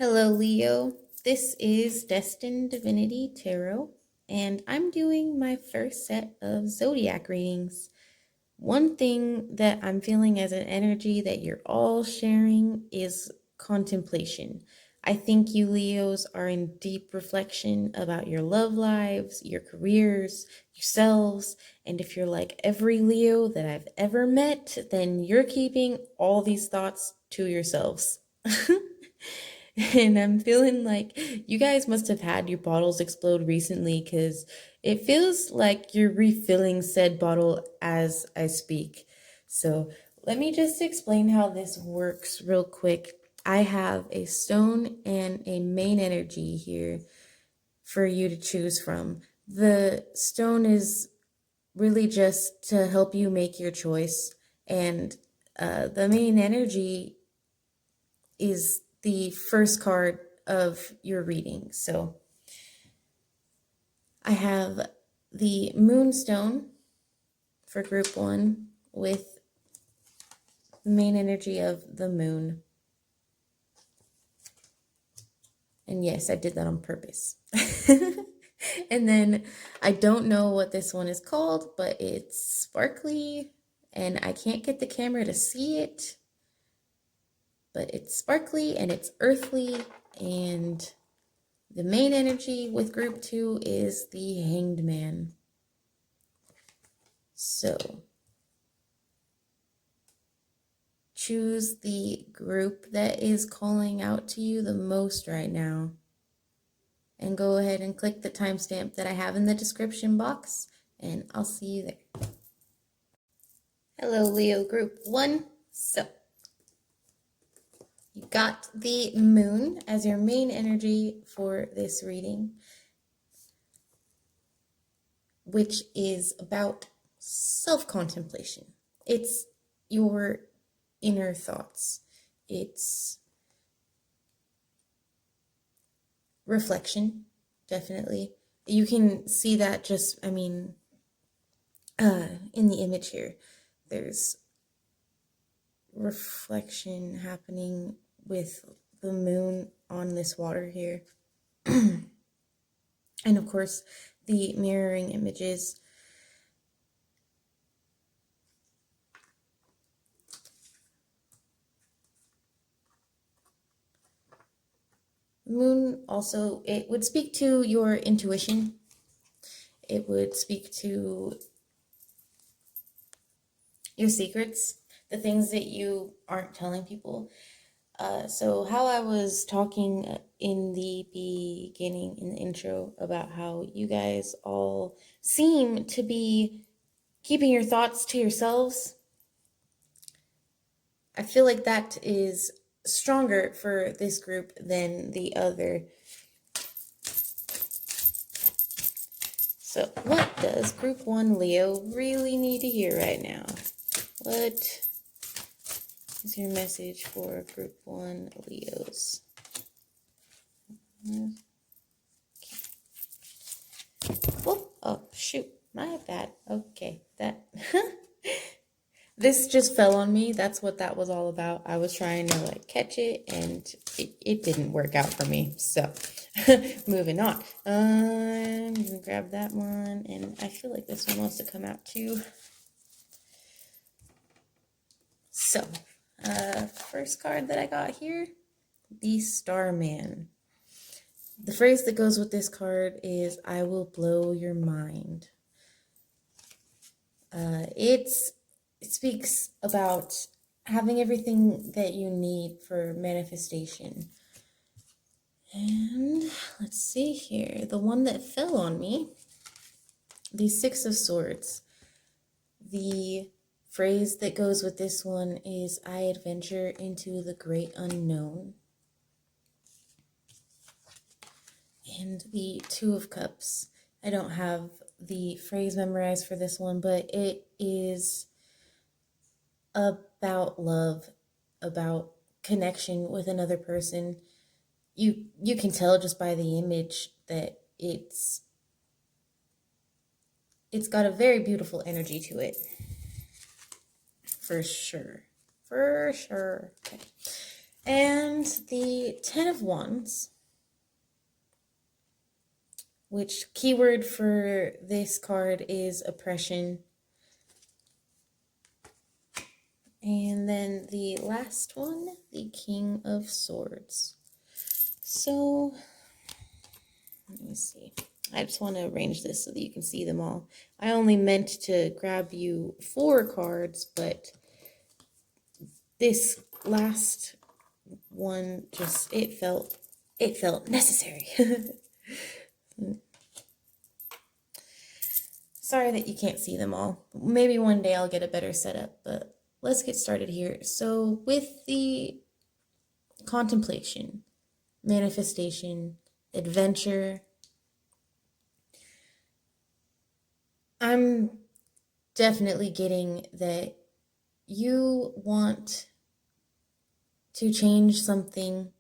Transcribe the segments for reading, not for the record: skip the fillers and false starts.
Hello, Leo. This is Destined Divinity Tarot, and I'm doing my first set of zodiac readings. One thing that I'm feeling as an energy that you're all sharing is contemplation. I think you Leos are in deep reflection about your love lives, your careers, yourselves, and if you're like every Leo that I've ever met, then you're keeping all these thoughts to yourselves. And I'm feeling like you guys must have had your bottles explode recently because it feels like you're refilling said bottle as I speak. So let me just explain how this works real quick. I have a stone and a main energy here for you to choose from. The stone is really just to help you make your choice, and the main energy is the first card of your reading. So I have the Moonstone for group one with the main energy of the moon. And yes, I did that on purpose. And then I don't know what this one is called, but it's sparkly and I can't get the camera to see it. But it's sparkly and it's earthly, and the main energy with group two is the Hanged Man. So choose the group that is calling out to you the most right now. And go ahead and click the timestamp that I have in the description box, and I'll see you there. Hello, Leo group one. So you got the moon as your main energy for this reading, which is about self-contemplation. It's your inner thoughts. It's reflection, definitely. You can see that just, in the image here. There's reflection happening with the moon on this water here. And of course, the mirroring images. The moon also, it would speak to your intuition. It would speak to your secrets, the things that you aren't telling people. So how I was talking in the beginning, in the intro, about how you guys all seem to be keeping your thoughts to yourselves, I feel like that is stronger for this group than the other. So what does group one Leo really need to hear right now? What is your message for group one Leos? Oh, shoot. My bad. Okay, that... This just fell on me. That's what that was all about. I was trying to catch it, and it didn't work out for me. So, moving on. I'm gonna grab that one, and I feel like this one wants to come out too. So, first card that I got here, the Starman. The phrase that goes with this card is, I will blow your mind. It speaks about having everything that you need for manifestation. And let's see here. The one that fell on me, the Six of Swords. The phrase that goes with this one is, I adventure into the great unknown. And the Two of Cups. I don't have the phrase memorized for this one, but it is about love, about connection with another person. You can tell just by the image that it's got a very beautiful energy to it. For sure. Okay. And the Ten of Wands, which keyword for this card is oppression. And then the last one, the King of Swords. So, let me see. I just want to arrange this so that you can see them all. I only meant to grab you 4 cards, but this last one just, it felt necessary. Sorry that you can't see them all. Maybe one day I'll get a better setup, but let's get started here. So with the contemplation, manifestation, adventure, I'm definitely getting that you want to change something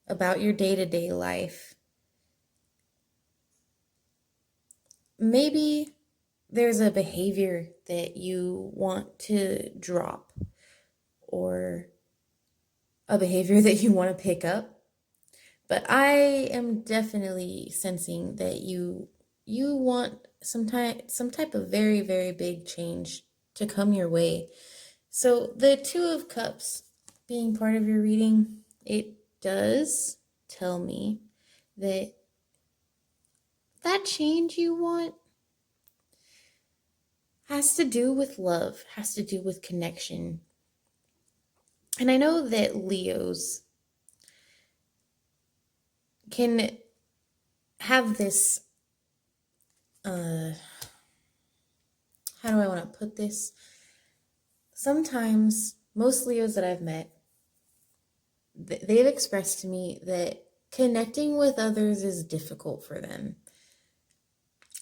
about your day-to-day life. Maybe there's a behavior that you want to drop, or a behavior that you want to pick up. But I am definitely sensing that you want some type of very, very big change to come your way. So the Two of Cups being part of your reading, it does tell me that that change you want has to do with love, has to do with connection. And I know that Leos can have this, how do I want to put this? Sometimes, most Leos that I've met, they've expressed to me that connecting with others is difficult for them.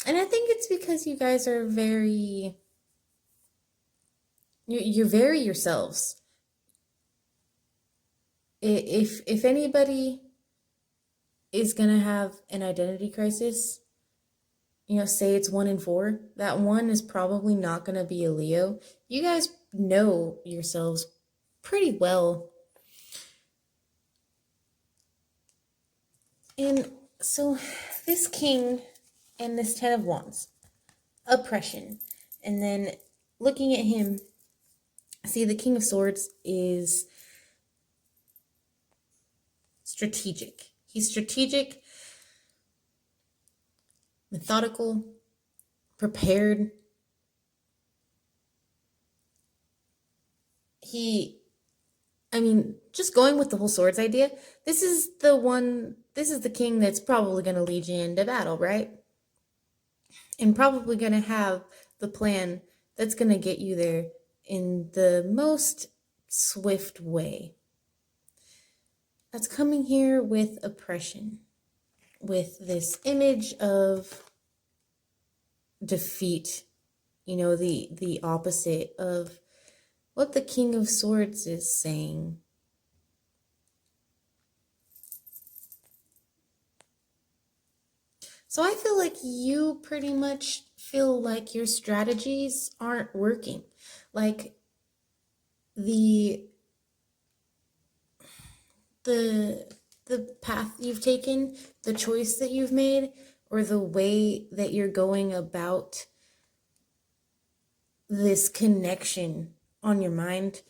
And I think it's because you guys are you're very yourselves. If anybody is gonna have an identity crisis, say it's 1 in 4, that one is probably not gonna be a Leo. You guys know yourselves pretty well. And so this King and this Ten of Wands, oppression. And then looking at him, see the King of Swords is strategic. He's strategic, methodical, prepared. Just going with the whole swords idea, this is the king that's probably going to lead you into battle, right? And probably going to have the plan that's going to get you there in the most swift way. That's coming here with oppression, with this image of defeat, the opposite of what the King of Swords is saying. So I feel like you pretty much feel like your strategies aren't working. Like the path you've taken, the choice that you've made, or the way that you're going about this connection on your mind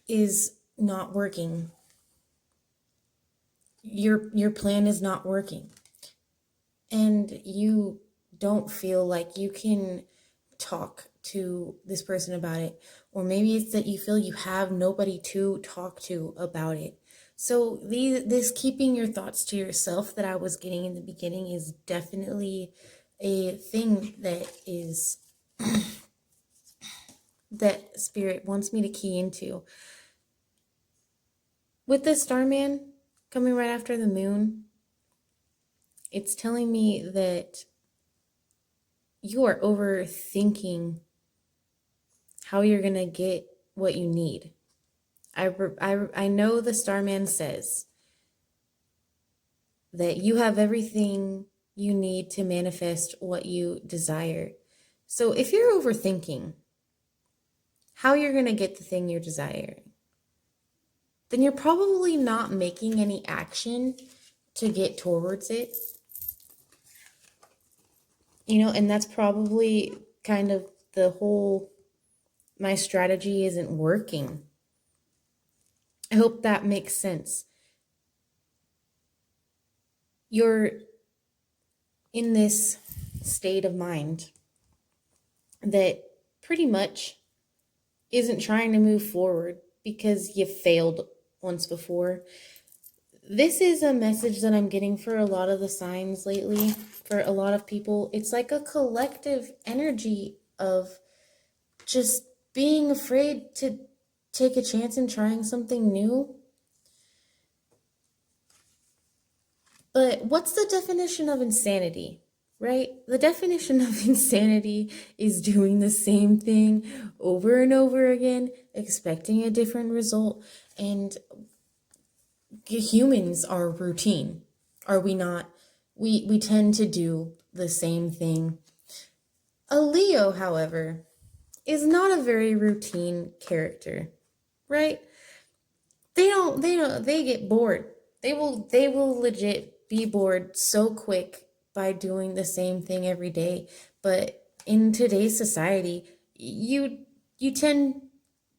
is not working. Your plan is not working. And you don't feel like you can talk to this person about it. Or maybe it's that you feel you have nobody to talk to about it. So this keeping your thoughts to yourself that I was getting in the beginning is definitely a thing that is that Spirit wants me to key into. With the Starman coming right after the moon, it's telling me that you are overthinking how you're going to get what you need. I know the Starman says that you have everything you need to manifest what you desire. So if you're overthinking how you're going to get the thing you're desiring, then you're probably not making any action to get towards it. You know, and that's probably kind of the whole, my strategy isn't working. I hope that makes sense. You're in this state of mind that pretty much isn't trying to move forward because you failed once before. This is a message that I'm getting for a lot of the signs lately, for a lot of people. It's like a collective energy of just being afraid to take a chance in trying something new. But what's the definition of insanity, right? The definition of insanity is doing the same thing over and over again, expecting a different result. And humans are routine, are we not? We tend to do the same thing. A Leo, however, is not a very routine character, right? They get bored. They will legit be bored so quick by doing the same thing every day. But in today's society, you tend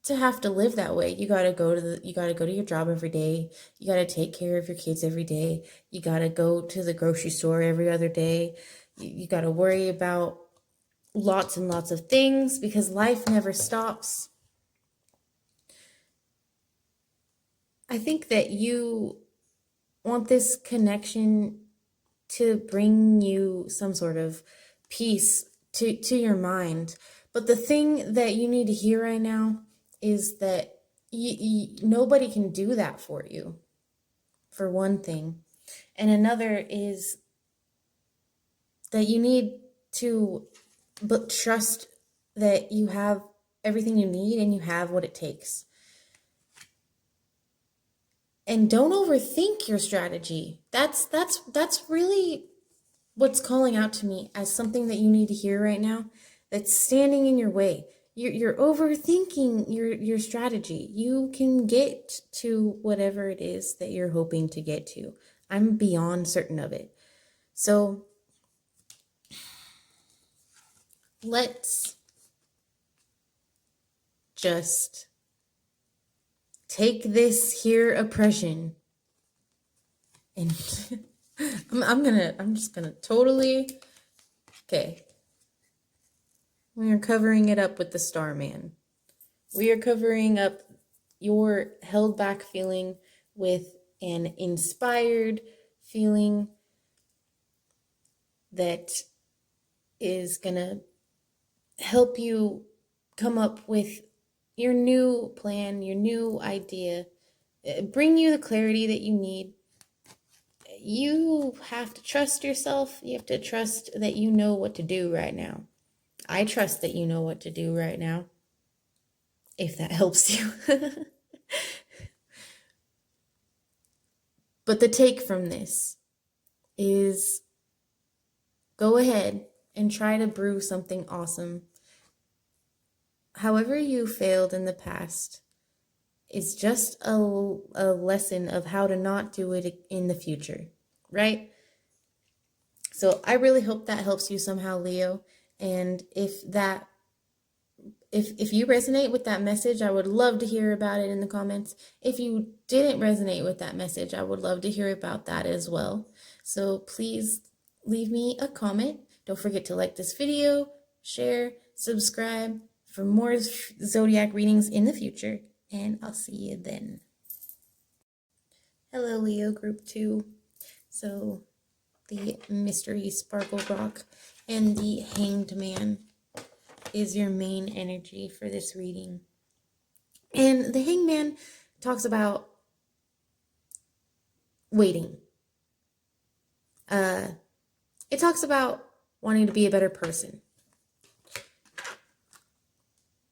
to have to live that way. You gotta go to your job every day. You gotta take care of your kids every day. You gotta go to the grocery store every other day. You gotta worry about lots and lots of things because life never stops. I think that you want this connection to bring you some sort of peace to your mind. But the thing that you need to hear right now is that nobody can do that for you, for one thing. And another is that you need to trust that you have everything you need and you have what it takes. And don't overthink your strategy. That's really what's calling out to me as something that you need to hear right now, that's standing in your way. You're overthinking your strategy. You can get to whatever it is that you're hoping to get to. I'm beyond certain of it. So let's just take this here oppression and I'm just gonna totally, okay. We are covering it up with the Starman. We are covering up your held back feeling with an inspired feeling that is gonna help you come up with your new plan, your new idea, bring you the clarity that you need. You have to trust yourself. You have to trust that you know what to do right now. I trust that you know what to do right now, if that helps you. But the take from this is go ahead and try to brew something awesome. However you failed in the past is just a lesson of how to not do it in the future, right? So I really hope that helps you somehow, Leo. And if you resonate with that message, I would love to hear about it in the comments. If you didn't resonate with that message, I would love to hear about that as well. So please leave me a comment. Don't forget to like this video, share, subscribe for more zodiac readings in the future, and I'll see you then. Hello, Leo Group 2. So the Mystery Sparkle Rock and the Hanged Man is your main energy for this reading. And the Hangman talks about waiting. It talks about wanting to be a better person.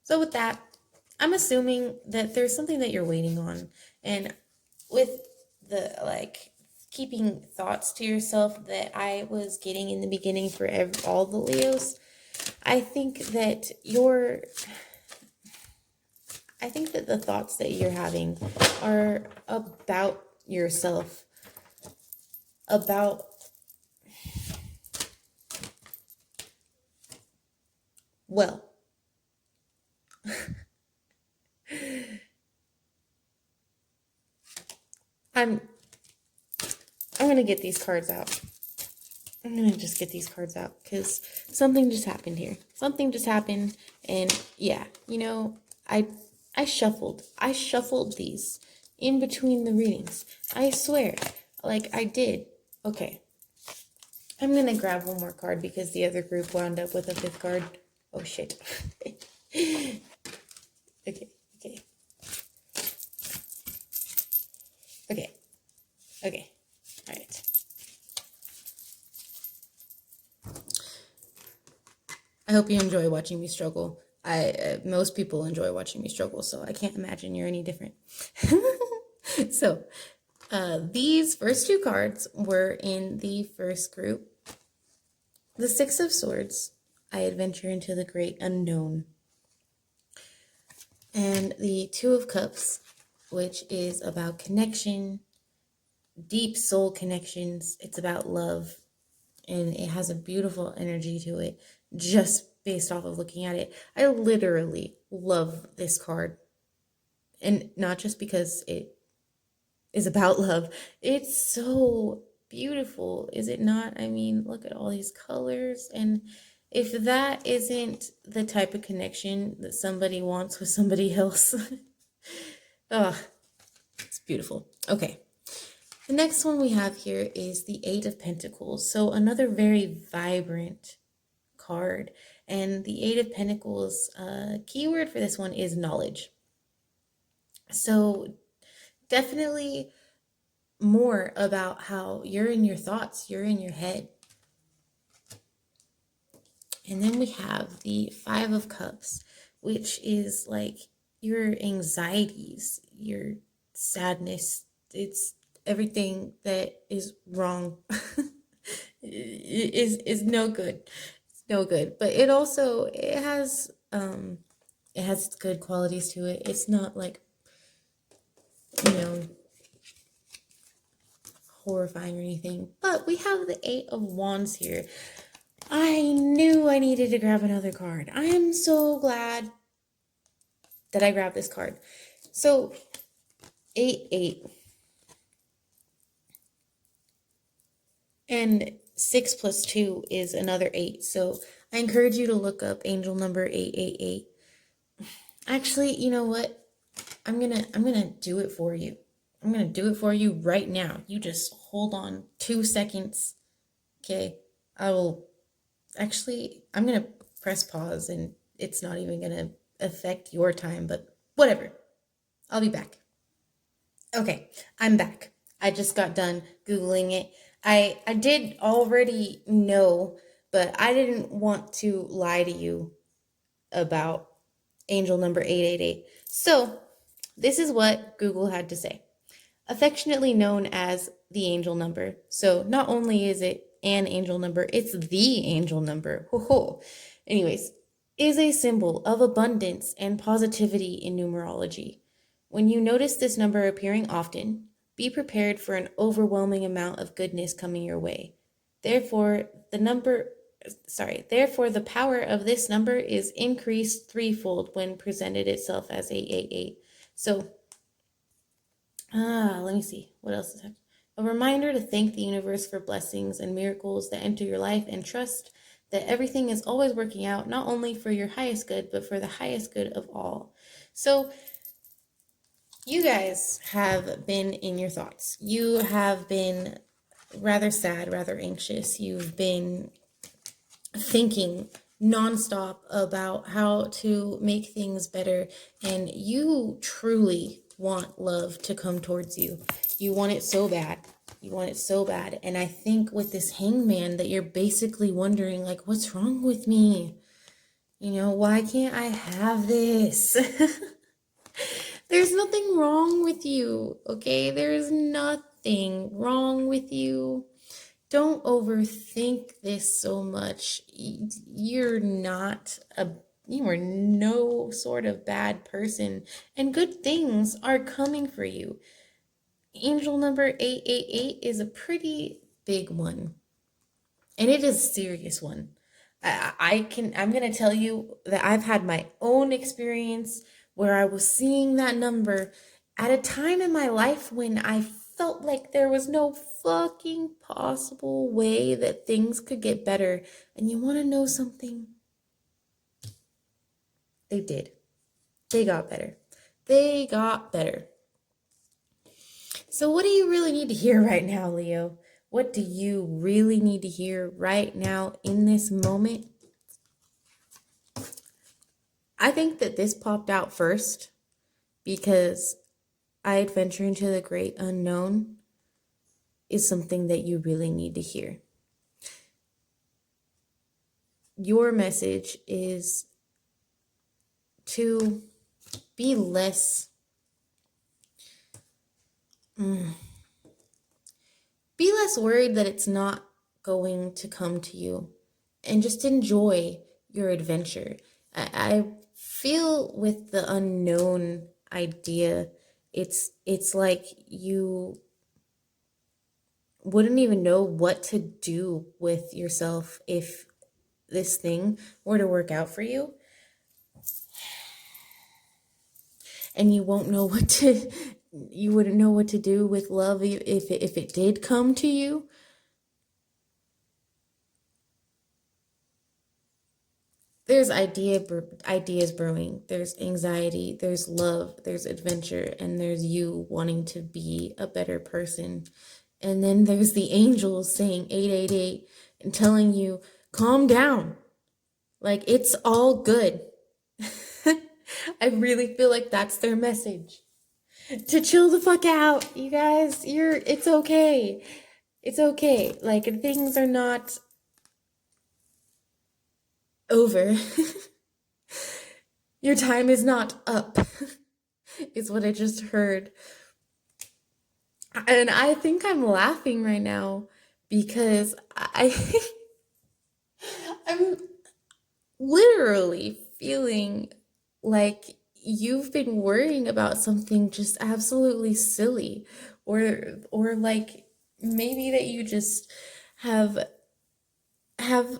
So with that, I'm assuming that there's something that you're waiting on. And with the keeping thoughts to yourself that I was getting in the beginning for all the Leos, I think that I think that the thoughts that you're having are about yourself, about well, I'm gonna get these cards out. I'm gonna just get these cards out because something just happened here. Something just happened, and yeah, I shuffled. I shuffled these in between the readings. I swear, like I did. Okay, I'm gonna grab one more card because the other group wound up with a fifth card. Oh shit. Okay, okay, okay, okay. All right. I hope you enjoy watching me struggle. Most people enjoy watching me struggle, so I can't imagine you're any different. So, these first two cards were in the first group. The Six of Swords, I adventure into the great unknown. And the Two of Cups, which is about connection, deep soul connections. It's about love, and it has a beautiful energy to it just based off of looking at it. I literally love this card, and not just because it is about love. It's so beautiful, is it not? I mean, look at all these colors, and if that isn't the type of connection that somebody wants with somebody else, oh, it's beautiful. Okay. The next one we have here is the Eight of Pentacles. So another very vibrant card. And the Eight of Pentacles, keyword for this one is knowledge. So definitely more about how you're in your thoughts, you're in your head. And then we have the Five of Cups, which is like your anxieties, your sadness. It's everything that is wrong is no good. It's no good. But it also it has good qualities to it. It's not like, you know, horrifying or anything. But we have the Eight of Wands here. I knew I needed to grab another card. I am so glad that I grabbed this card. So 8 and 6 plus 2 is another 8. So I encourage you to look up angel number 888. Actually, you know what? I'm gonna do it for you. I'm gonna do it for you right now. You just hold on 2 seconds. Okay. I'm gonna press pause, and it's not even gonna affect your time, but whatever. I'll be back. Okay, I'm back. I just got done Googling it. I did already know, but I didn't want to lie to you about angel number 888. So this is what Google had to say. Affectionately known as the angel number. So not only is it an angel number, it's the angel number. Ho ho. Anyways, is a symbol of abundance and positivity in numerology. When you notice this number appearing often, be prepared for an overwhelming amount of goodness coming your way. Therefore, the power of this number is increased threefold when presented itself as 888. So, let me see. What else is happening? A reminder to thank the universe for blessings and miracles that enter your life, and trust that everything is always working out, not only for your highest good, but for the highest good of all. So, you guys have been in your thoughts. You have been rather sad, rather anxious. You've been thinking nonstop about how to make things better, and you truly want love to come towards you. You want it so bad. You want it so bad. And I think with this Hangman that you're basically wondering, like, what's wrong with me? You know, why can't I have this? There's nothing wrong with you, okay? There's nothing wrong with you. Don't overthink this so much. You're not You are no sort of bad person, and good things are coming for you. Angel number 888 is a pretty big one, and it is a serious one. I'm going to tell you that I've had my own experience where I was seeing that number at a time in my life when I felt like there was no fucking possible way that things could get better. And you want to know something? They did. They got better. They got better. So, what do you really need to hear right now, Leo? What do you really need to hear right now in this moment? I think that this popped out first because I adventure into the great unknown is something that you really need to hear. Your message is to be less worried that it's not going to come to you, and just enjoy your adventure. I feel with the unknown idea, it's like you wouldn't even know what to do with yourself if this thing were to work out for you. And you wouldn't know what to do with love if it did come to you. There's ideas brewing, there's anxiety, there's love, there's adventure, and there's you wanting to be a better person. And then there's the angels saying 888 and telling you, calm down. Like, it's all good. I really feel like that's their message. To chill the fuck out, you guys. It's okay. It's okay. Like, things are not over. Your time is not up, is what I just heard. And I think I'm laughing right now because I'm literally feeling like you've been worrying about something just absolutely silly, or like maybe that you just have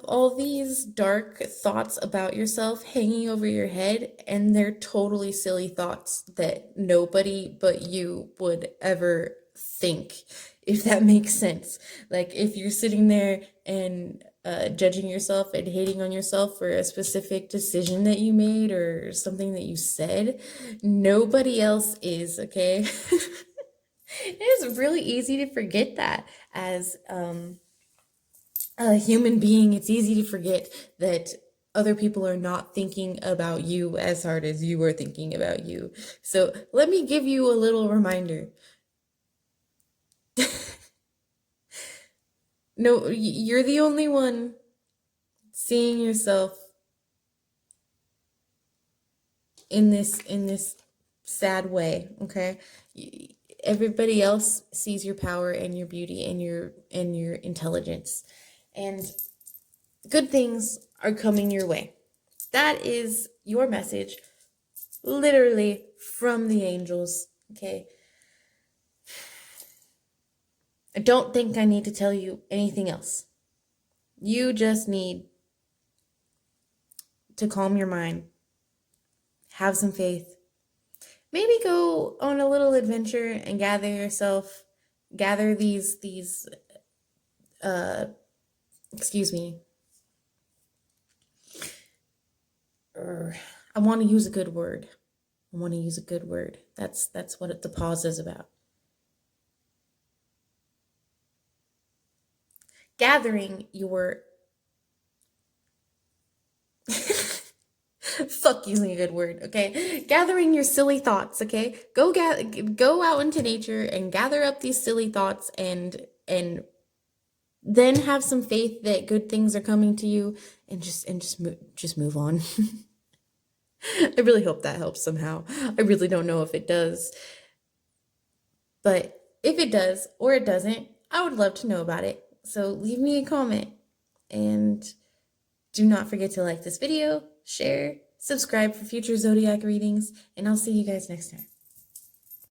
all these dark thoughts about yourself hanging over your head, and they're totally silly thoughts that nobody but you would ever think, if that makes sense. Like, if you're sitting there and judging yourself and hating on yourself for a specific decision that you made or something that you said, nobody else is, okay? It is really easy to forget that as a human being. It's easy to forget that other people are not thinking about you as hard as you are thinking about you. So let me give you a little reminder. No, you're the only one seeing yourself in this sad way, okay? Everybody else sees your power and your beauty and your intelligence, and good things are coming your way. That is your message, literally from the angels, okay? I don't think I need to tell you anything else. You just need to calm your mind, have some faith, maybe go on a little adventure and gather these excuse me, I want to use a good word. That's what the pause is about. Gathering your fuck using a good word, okay? Gathering your silly thoughts, okay? Go out into nature and gather up these silly thoughts, and then have some faith that good things are coming to you, and just move on. I really hope that helps somehow. I really don't know if it does. But if it does or it doesn't, I would love to know about it. So leave me a comment, and do not forget to like this video, share, subscribe for future zodiac readings, and I'll see you guys next time.